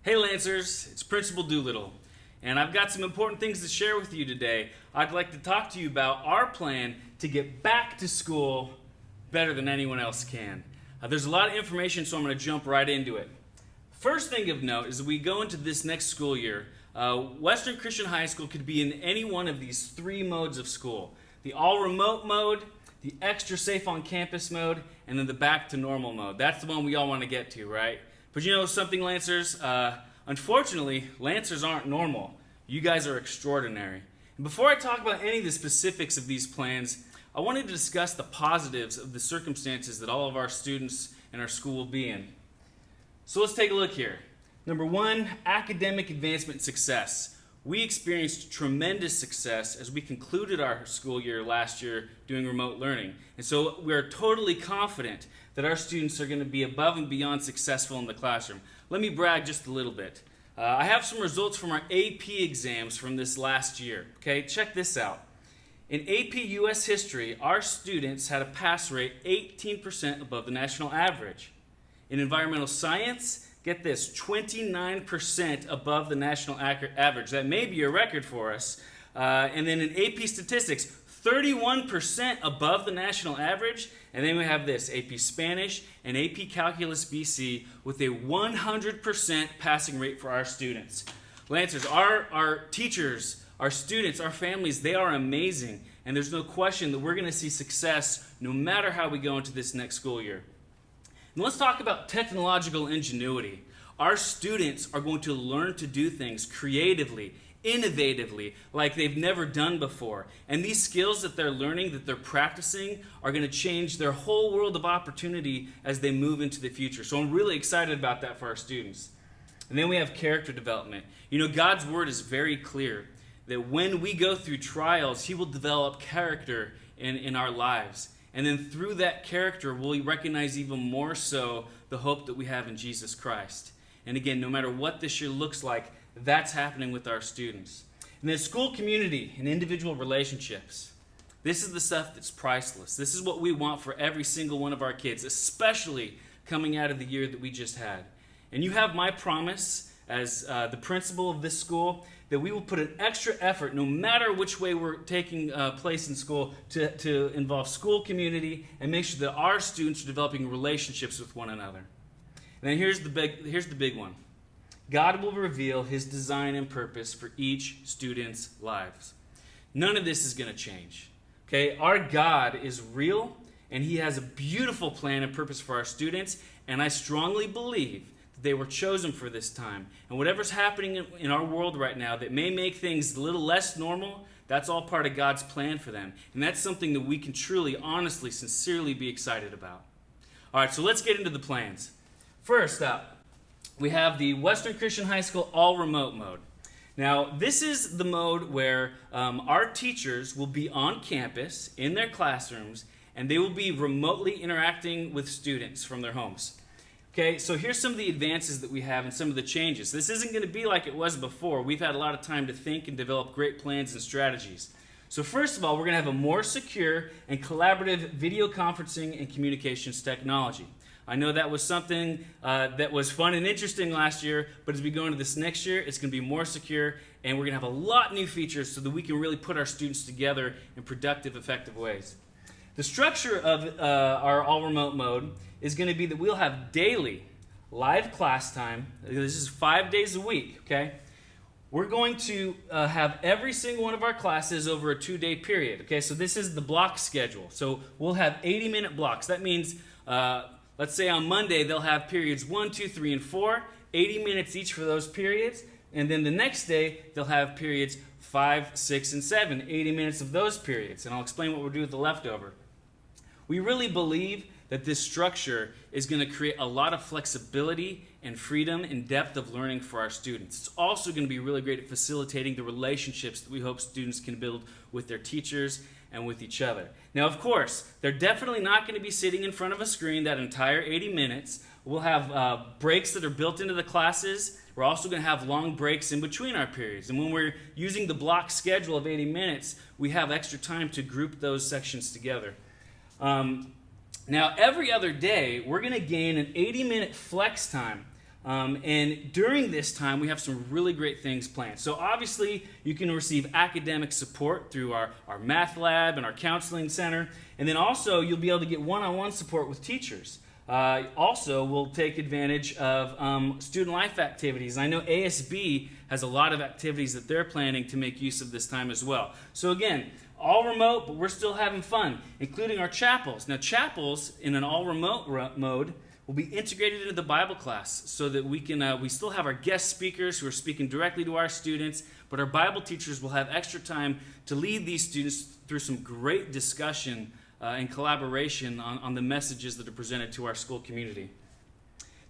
Hey Lancers, it's Principal Doolittle, and I've got some important things to share with you today. I'd like to talk to you about our plan to get back to school better than anyone else can. There's a lot of information, so I'm going to jump right into it. First thing of note is that we go into this next school year. Western Christian High School could be in any one of these three modes of school. The all-remote mode, the extra safe on campus mode, and then the back to normal mode. That's the one we all want to get to, right? But you know something, Lancers? Unfortunately, Lancers aren't normal. You guys are extraordinary. And before I talk about any of the specifics of these plans, I wanted to discuss the positives of the circumstances that all of our students in our school will be in. So let's take a look here. Number one, academic advancement and success. We experienced tremendous success as we concluded our school year last year doing remote learning. And so we're totally confident that our students are going to be above and beyond successful in the classroom. Let me brag just a little bit. I have some results from our AP exams from this last year. Okay, check this out. In AP US History, our students had a pass rate 18% above the national average. In Environmental Science, get this, 29% above the national average. That may be a record for us. And then in AP Statistics, 31% above the national average. And then we have this, AP Spanish and AP Calculus BC with a 100% passing rate for our students. Lancers, our teachers, our students, our families, they are amazing. And there's no question that we're going to see success no matter how we go into this next school year. And let's talk about technological ingenuity. Our students are going to learn to do things creatively, innovatively, like they've never done before. And these skills that they're learning, that they're practicing, are going to change their whole world of opportunity as they move into the future. So I'm really excited about that for our students. And then we have character development. You know, God's word is very clear that when we go through trials, He will develop character in our lives. And then through that character, we'll recognize even more so the hope that we have in Jesus Christ. And again, no matter what this year looks like, that's happening with our students. And then school community and individual relationships. This is the stuff that's priceless. This is what we want for every single one of our kids, especially coming out of the year that we just had. And you have my promise as the principal of this school that we will put an extra effort, no matter which way we're taking place in school, to involve school community and make sure that our students are developing relationships with one another. And then here's the big one. God will reveal His design and purpose for each student's lives. None of this is going to change. Okay? Our God is real, and He has a beautiful plan and purpose for our students, and I strongly believe they were chosen for this time. And whatever's happening in our world right now that may make things a little less normal, that's all part of God's plan for them. And that's something that we can truly, honestly, sincerely be excited about. All right, so let's get into the plans. First up, we have the Western Christian High School all-remote mode. Now, this is the mode where our teachers will be on campus in their classrooms, and they will be remotely interacting with students from their homes. Okay, so here's some of the advances that we have and some of the changes. This isn't going to be like it was before. We've had a lot of time to think and develop great plans and strategies. So first of all, we're going to have a more secure and collaborative video conferencing and communications technology. I know that was something that was fun and interesting last year, but as we go into this next year, it's going to be more secure, and we're going to have a lot of new features so that we can really put our students together in productive, effective ways. The structure of our all-remote mode is going to be that we'll have daily live class time. This is 5 days a week, okay? We're going to have every single one of our classes over a 2-day period, okay? So this is the block schedule. So we'll have 80-minute blocks. That means, let's say on Monday, they'll have periods 1, 2, 3, and 4, 80 minutes each for those periods. And then the next day, they'll have periods 5, 6, and 7, 80 minutes of those periods. And I'll explain what we'll do with the leftover. We really believe that this structure is going to create a lot of flexibility and freedom and depth of learning for our students. It's also going to be really great at facilitating the relationships that we hope students can build with their teachers and with each other. Now, of course, they're definitely not going to be sitting in front of a screen that entire 80 minutes. We'll have breaks that are built into the classes. We're also going to have long breaks in between our periods. And when we're using the block schedule of 80 minutes, we have extra time to group those sections together. Now, every other day, we're going to gain an 80-minute flex time And during this time, we have some really great things planned. So obviously, you can receive academic support through our math lab and our counseling center. And then also, you'll be able to get one-on-one support with teachers. Also, we'll take advantage of student life activities. I know ASB has a lot of activities that they're planning to make use of this time as well. So again, all remote, but we're still having fun, including our chapels. Now, chapels in an all-remote mode will be integrated into the Bible class so that we still have our guest speakers who are speaking directly to our students, but our Bible teachers will have extra time to lead these students through some great discussion and collaboration on the messages that are presented to our school community.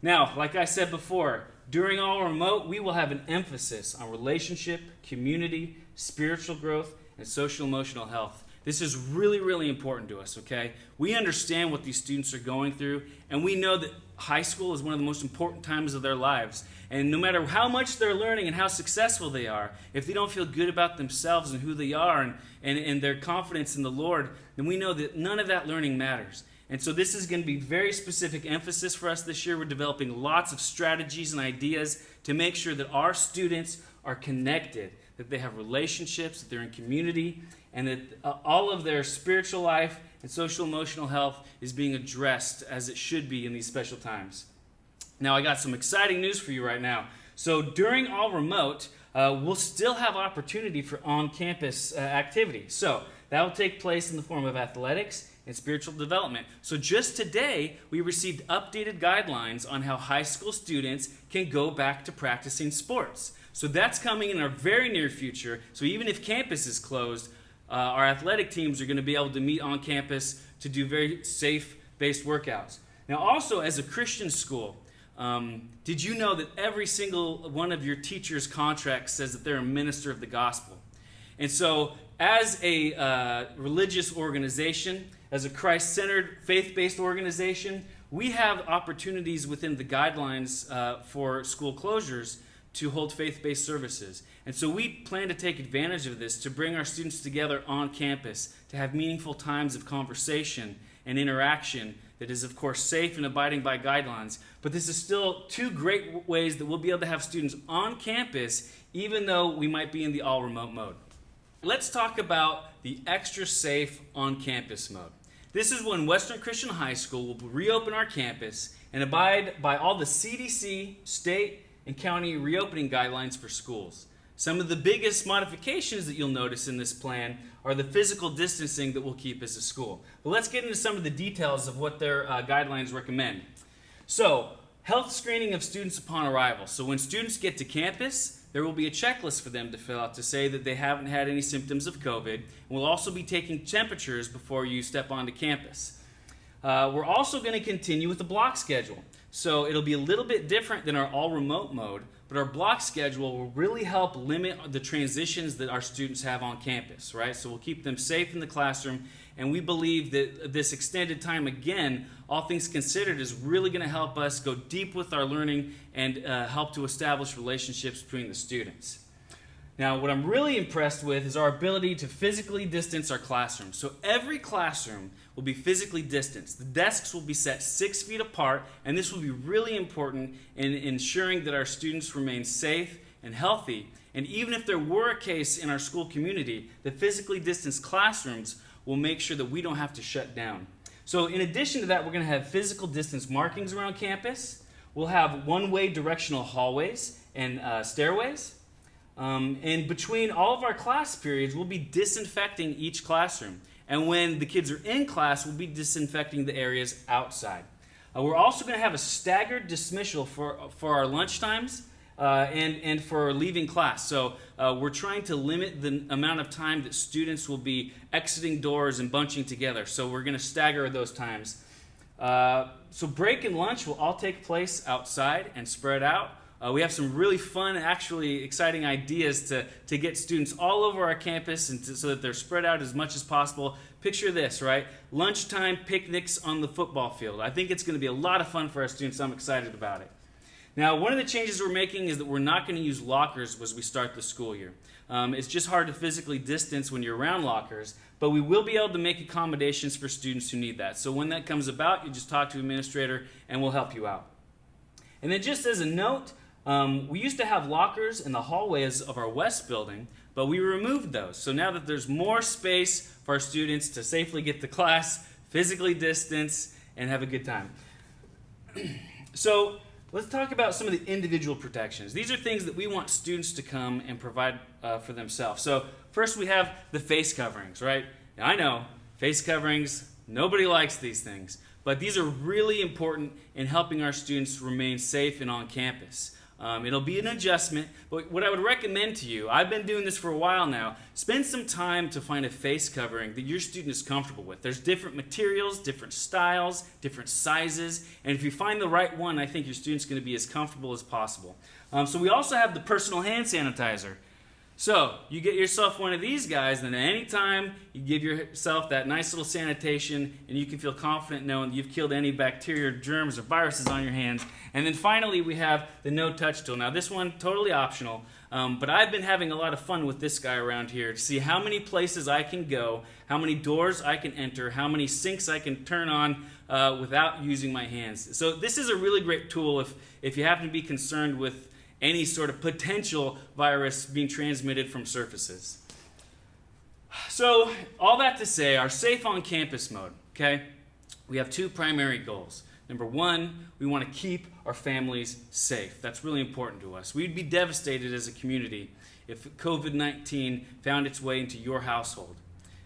Now, like I said before, during all remote, we will have an emphasis on relationship, community, spiritual growth, and social emotional health. This is really, really important to us, okay? We understand what these students are going through, and we know that high school is one of the most important times of their lives. And no matter how much they're learning and how successful they are, if they don't feel good about themselves and who they are and their confidence in the Lord, then we know that none of that learning matters. And so this is going to be very specific emphasis for us this year. We're developing lots of strategies and ideas to make sure that our students are connected, that they have relationships, that they're in community, and that all of their spiritual life and social emotional health is being addressed as it should be in these special times. Now, I got some exciting news for you right now. So during all remote, we'll still have opportunity for on-campus activity. So that will take place in the form of athletics and spiritual development. So just today, we received updated guidelines on how high school students can go back to practicing sports. So that's coming in our very near future. So even if campus is closed, our athletic teams are going to be able to meet on campus to do very safe-based workouts. Now also, as a Christian school, did you know that every single one of your teachers' contracts says that they're a minister of the gospel? And so as a religious organization, as a Christ-centered, faith-based organization, we have opportunities within the guidelines for school closures to hold faith-based services. And so we plan to take advantage of this to bring our students together on campus to have meaningful times of conversation and interaction that is, of course, safe and abiding by guidelines. But this is still two great ways that we'll be able to have students on campus even though we might be in the all-remote mode. Let's talk about the extra safe on-campus mode. This is when Western Christian High School will reopen our campus and abide by all the CDC, state, and county reopening guidelines for schools. Some of the biggest modifications that you'll notice in this plan are the physical distancing that we'll keep as a school. But let's get into some of the details of what their guidelines recommend. So, health screening of students upon arrival. So when students get to campus, there will be a checklist for them to fill out to say that they haven't had any symptoms of COVID. And we'll also be taking temperatures before you step onto campus. We're also going to continue with the block schedule. So it'll be a little bit different than our all-remote mode, but our block schedule will really help limit the transitions that our students have on campus, right? So we'll keep them safe in the classroom, and we believe that this extended time, again, all things considered, is really going to help us go deep with our learning and help to establish relationships between the students. Now, what I'm really impressed with is our ability to physically distance our classrooms. So every classroom will be physically distanced. The desks will be set 6 feet apart, and this will be really important in ensuring that our students remain safe and healthy. And even if there were a case in our school community, the physically distanced classrooms will make sure that we don't have to shut down. So in addition to that, we're going to have physical distance markings around campus. We'll have one-way directional hallways and stairways. And between all of our class periods, we'll be disinfecting each classroom. And when the kids are in class, we'll be disinfecting the areas outside. We're also going to have a staggered dismissal for our lunch times and for leaving class. So we're trying to limit the amount of time that students will be exiting doors and bunching together. So we're going to stagger those times. So break and lunch will all take place outside and spread out. We have some really fun, actually exciting ideas to get students all over our campus and so that they're spread out as much as possible. Picture this, right? Lunchtime picnics on the football field. I think it's going to be a lot of fun for our students. I'm excited about it. Now, one of the changes we're making is that we're not going to use lockers as we start the school year. It's just hard to physically distance when you're around lockers, but we will be able to make accommodations for students who need that. So when that comes about, you just talk to the administrator and we'll help you out. And then just as a note, we used to have lockers in the hallways of our west building, but we removed those. So now that there's more space for our students to safely get to class, physically distance, and have a good time. So let's talk about some of the individual protections. These are things that we want students to come and provide for themselves. So first we have the face coverings, right? Now, I know, face coverings, nobody likes these things, but these are really important in helping our students remain safe and on campus. It'll be an adjustment, but what I would recommend to you, I've been doing this for a while now, spend some time to find a face covering that your student is comfortable with. There's different materials, different styles, different sizes, and if you find the right one, I think your student's going to be as comfortable as possible. So we also have the personal hand sanitizer. So you get yourself one of these guys, then at any time you give yourself that nice little sanitation, and you can feel confident knowing that you've killed any bacteria, germs, or viruses on your hands. And then finally we have the no-touch tool. Now this one, totally optional, but I've been having a lot of fun with this guy around here to see how many places I can go, how many doors I can enter, how many sinks I can turn on without using my hands. So this is a really great tool if you happen to be concerned with any sort of potential virus being transmitted from surfaces. So all that to say, our safe on campus mode, okay? We have two primary goals. Number one, we want to keep our families safe. That's really important to us. We'd be devastated as a community if COVID-19 found its way into your household.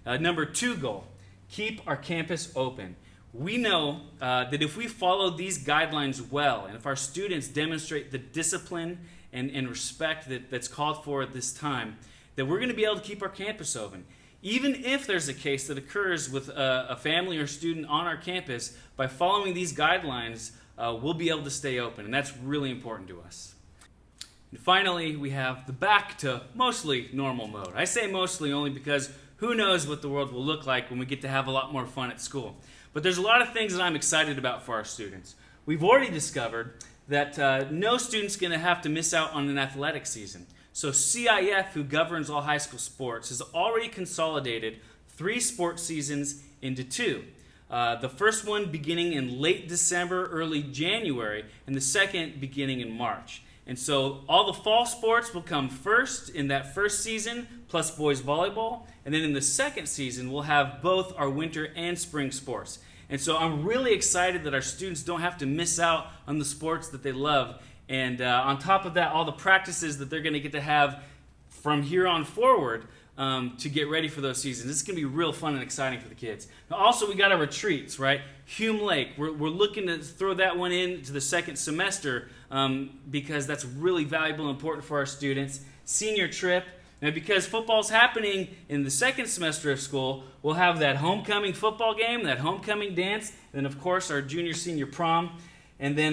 Number two goal, keep our campus open. We know that if we follow these guidelines well, and if our students demonstrate the discipline and respect that's called for at this time, that we're going to be able to keep our campus open. Even if there's a case that occurs with a family or student on our campus, by following these guidelines, we'll be able to stay open, and that's really important to us. And finally, we have the back to mostly normal mode. I say mostly only because who knows what the world will look like when we get to have a lot more fun at school. But there's a lot of things that I'm excited about for our students. We've already discovered that no student's going to have to miss out on an athletic season. So CIF, who governs all high school sports, has already consolidated 3 sports seasons into 2. The first one beginning in late December, early January, and the second beginning in March. And so all the fall sports will come first in that first season, plus boys volleyball. And then in the second season, we'll have both our winter and spring sports. And so I'm really excited that our students don't have to miss out on the sports that they love. And on top of that, all the practices that they're going to get to have from here on forward to get ready for those seasons. This is going to be real fun and exciting for the kids. Now, also, we got our retreats, right? Hume Lake, we're looking to throw that one into the second semester because that's really valuable and important for our students. Senior trip. Now, because football's happening in the second semester of school, we'll have that homecoming football game, that homecoming dance, and then, of course, our junior-senior prom. And then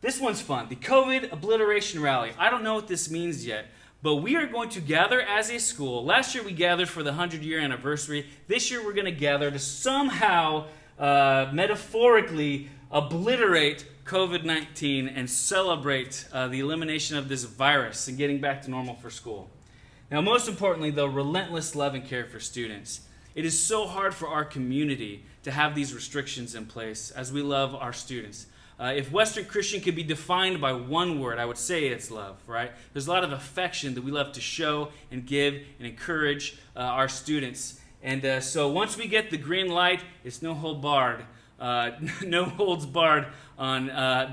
this one's fun, the COVID Obliteration Rally. I don't know what this means yet, but we are going to gather as a school. Last year we gathered for the 100-year anniversary. This year we're going to gather to somehow, metaphorically, obliterate COVID-19 and celebrate the elimination of this virus and getting back to normal for school. Now, most importantly, though, relentless love and care for students. It is so hard for our community to have these restrictions in place as we love our students. If Western Christian could be defined by one word, I would say it's love, right? There's a lot of affection that we love to show and give and encourage our students. And so once we get the green light, it's no holds barred on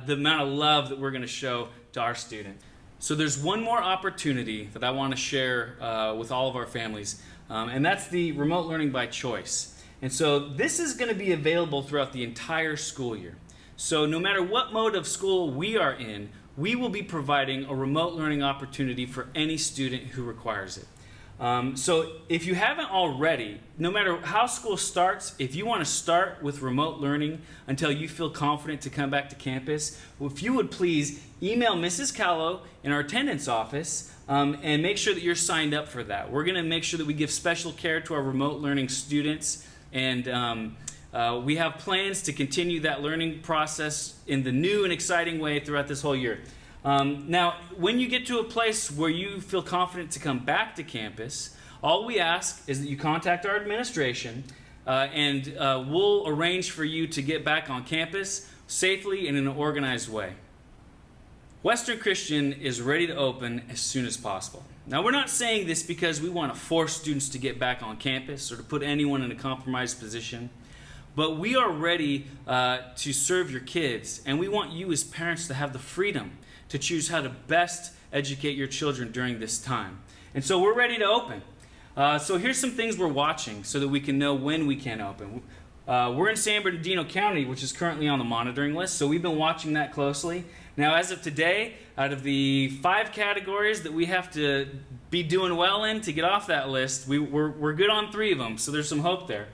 the amount of love that we're going to show to our students. So there's one more opportunity that I want to share with all of our families, and that's the remote learning by choice. And so this is going to be available throughout the entire school year. So no matter what mode of school we are in, we will be providing a remote learning opportunity for any student who requires it. So if you haven't already, no matter how school starts, if you want to start with remote learning until you feel confident to come back to campus, if you would please email Mrs. Callow in our attendance office and make sure that you're signed up for that. We're going to make sure that we give special care to our remote learning students, and we have plans to continue that learning process in the new and exciting way throughout this whole year. Now, when you get to a place where you feel confident to come back to campus, all we ask is that you contact our administration and we'll arrange for you to get back on campus safely and in an organized way. Western Christian is ready to open as soon as possible. Now, we're not saying this because we want to force students to get back on campus or to put anyone in a compromised position, but we are ready to serve your kids, and we want you as parents to have the freedom to choose how to best educate your children during this time. And so we're ready to open. So here's some things we're watching so that we can know when we can open. We're in San Bernardino County, which is currently on the monitoring list, so we've been watching that closely. Now, as of today, out of the 5 categories that we have to be doing well in to get off that list, we're good on 3 of them, so there's some hope there.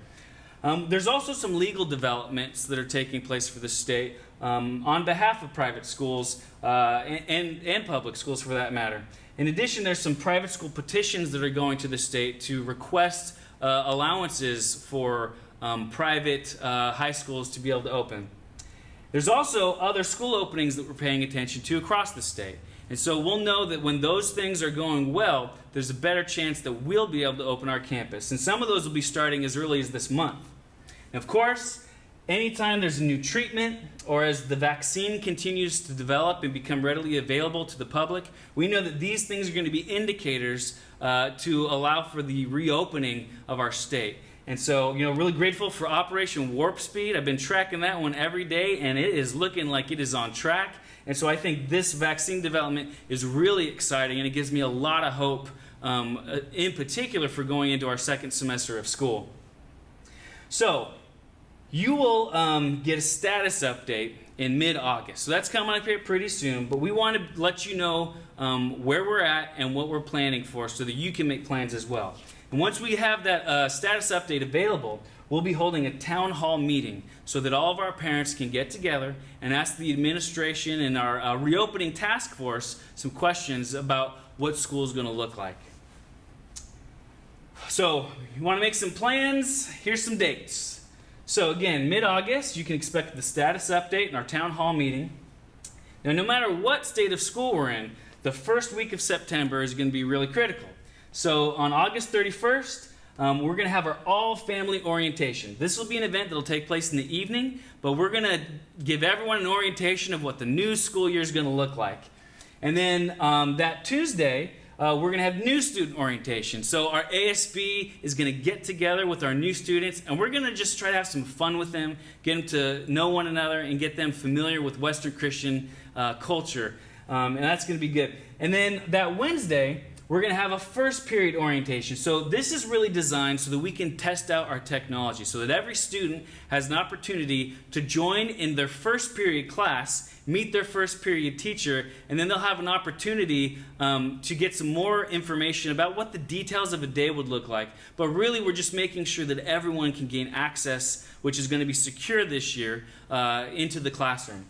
There's also some legal developments that are taking place for the state on behalf of private schools and public schools, for that matter. In addition, there's some private school petitions that are going to the state to request allowances for private high schools to be able to open. There's also other school openings that we're paying attention to across the state. And so we'll know that when those things are going well, there's a better chance that we'll be able to open our campus. And some of those will be starting as early as this month. And of course, anytime there's a new treatment or as the vaccine continues to develop and become readily available to the public, we know that these things are going to be indicators to allow for the reopening of our state. And so, really grateful for Operation Warp Speed. I've been tracking that one every day, and it is looking like it is on track. And so I think this vaccine development is really exciting, and it gives me a lot of hope, in particular for going into our second semester of school. So, you will get a status update in mid-August. So that's coming up here pretty soon, but we want to let you know where we're at and what we're planning for so that you can make plans as well. And once we have that status update available, we'll be holding a town hall meeting so that all of our parents can get together and ask the administration and our reopening task force some questions about what school is going to look like. So, you want to make some plans? Here's some dates. So again, mid-August, you can expect the status update in our town hall meeting. Now, no matter what state of school we're in, the first week of September is going to be really critical. So on August 31st, we're going to have our all-family orientation. This will be an event that will take place in the evening, but we're going to give everyone an orientation of what the new school year is going to look like. And then that Tuesday, we're going to have new student orientation. So our ASB is going to get together with our new students, and we're going to just try to have some fun with them, get them to know one another, and get them familiar with Western Christian culture. And that's going to be good. And then that Wednesday, we're going to have a first period orientation. So this is really designed so that we can test out our technology, so that every student has an opportunity to join in their first period class, meet their first period teacher, and then they'll have an opportunity to get some more information about what the details of a day would look like. But really, we're just making sure that everyone can gain access, which is going to be secure this year, into the classroom.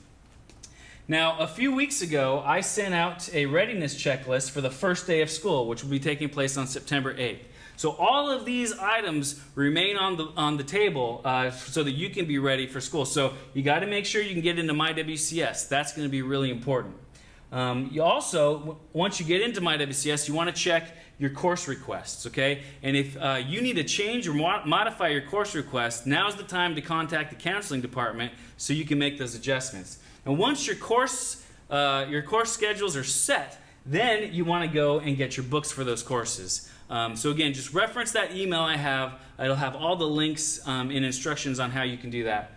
Now, a few weeks ago, I sent out a readiness checklist for the first day of school, which will be taking place on September 8th. So all of these items remain on the table so that you can be ready for school. So you got to make sure you can get into MyWCS. That's going to be really important. You also, once you get into MyWCS, you want to check your course requests, okay? And if you need to change or modify your course request, now's the time to contact the counseling department so you can make those adjustments. And once your course schedules are set, then you want to go and get your books for those courses. So again, just reference that email I have. It'll have all the links and instructions on how you can do that.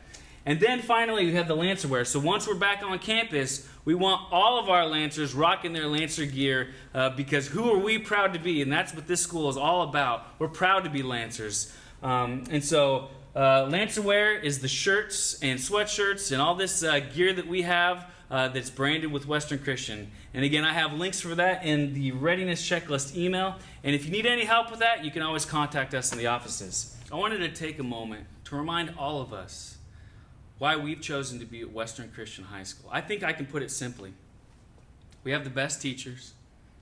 And then finally, we have the Lancer wear. So once we're back on campus, we want all of our Lancers rocking their Lancer gear because who are we proud to be? And that's what this school is all about. We're proud to be Lancers. And so Lancer wear is the shirts and sweatshirts and all this gear that we have that's branded with Western Christian. And again, I have links for that in the readiness checklist email. And if you need any help with that, you can always contact us in the offices. I wanted to take a moment to remind all of us why we've chosen to be at Western Christian High School. I think I can put it simply. We have the best teachers,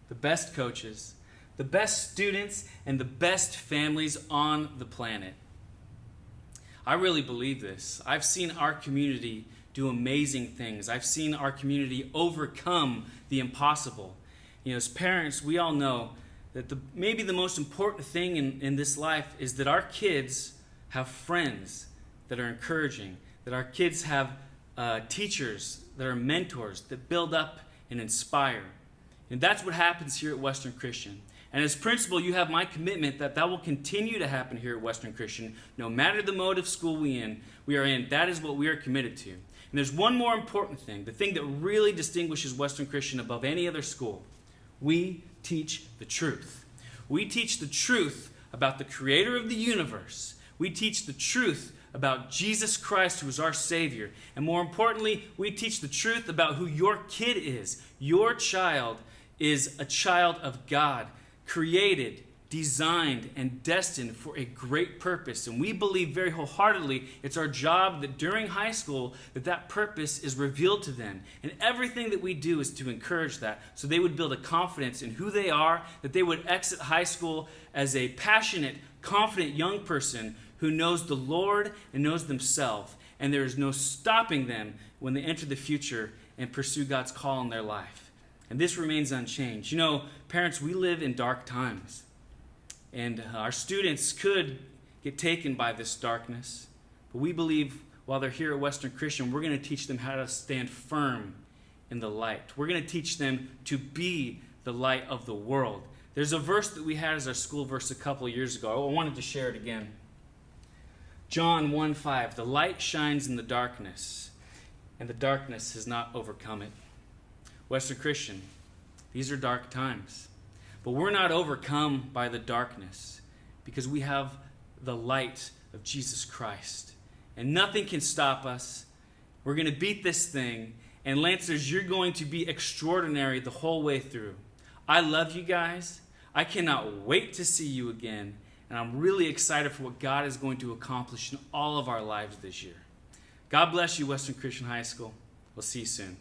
the best coaches, the best students, and the best families on the planet. I really believe this. I've seen our community do amazing things. I've seen our community overcome the impossible. As parents, we all know that maybe the most important thing in this life is that our kids have friends that are encouraging, that our kids have teachers that are mentors that build up and inspire. And that's what happens here at Western Christian. And as principal, you have my commitment that that will continue to happen here at Western Christian, no matter the mode of school we are in. That is what we are committed to. And there's one more important thing, the thing that really distinguishes Western Christian above any other school. We teach the truth. We teach the truth about the creator of the universe. We teach the truth about Jesus Christ, who is our Savior. And more importantly, we teach the truth about who your kid is. Your child is a child of God, created, designed, and destined for a great purpose. And we believe very wholeheartedly it's our job that during high school that purpose is revealed to them. And everything that we do is to encourage that, so they would build a confidence in who they are, that they would exit high school as a passionate, confident young person who knows the Lord and knows themselves. And there is no stopping them when they enter the future and pursue God's call in their life. And this remains unchanged. You know, parents, we live in dark times. And our students could get taken by this darkness. But we believe while they're here at Western Christian, we're going to teach them how to stand firm in the light. We're going to teach them to be the light of the world. There's a verse that we had as our school verse a couple of years ago. I wanted to share it again. John 1:5, the light shines in the darkness, and the darkness has not overcome it. Western Christian, these are dark times. But we're not overcome by the darkness because we have the light of Jesus Christ. And nothing can stop us. We're going to beat this thing. And Lancers, you're going to be extraordinary the whole way through. I love you guys. I cannot wait to see you again. And I'm really excited for what God is going to accomplish in all of our lives this year. God bless you, Western Christian High School. We'll see you soon.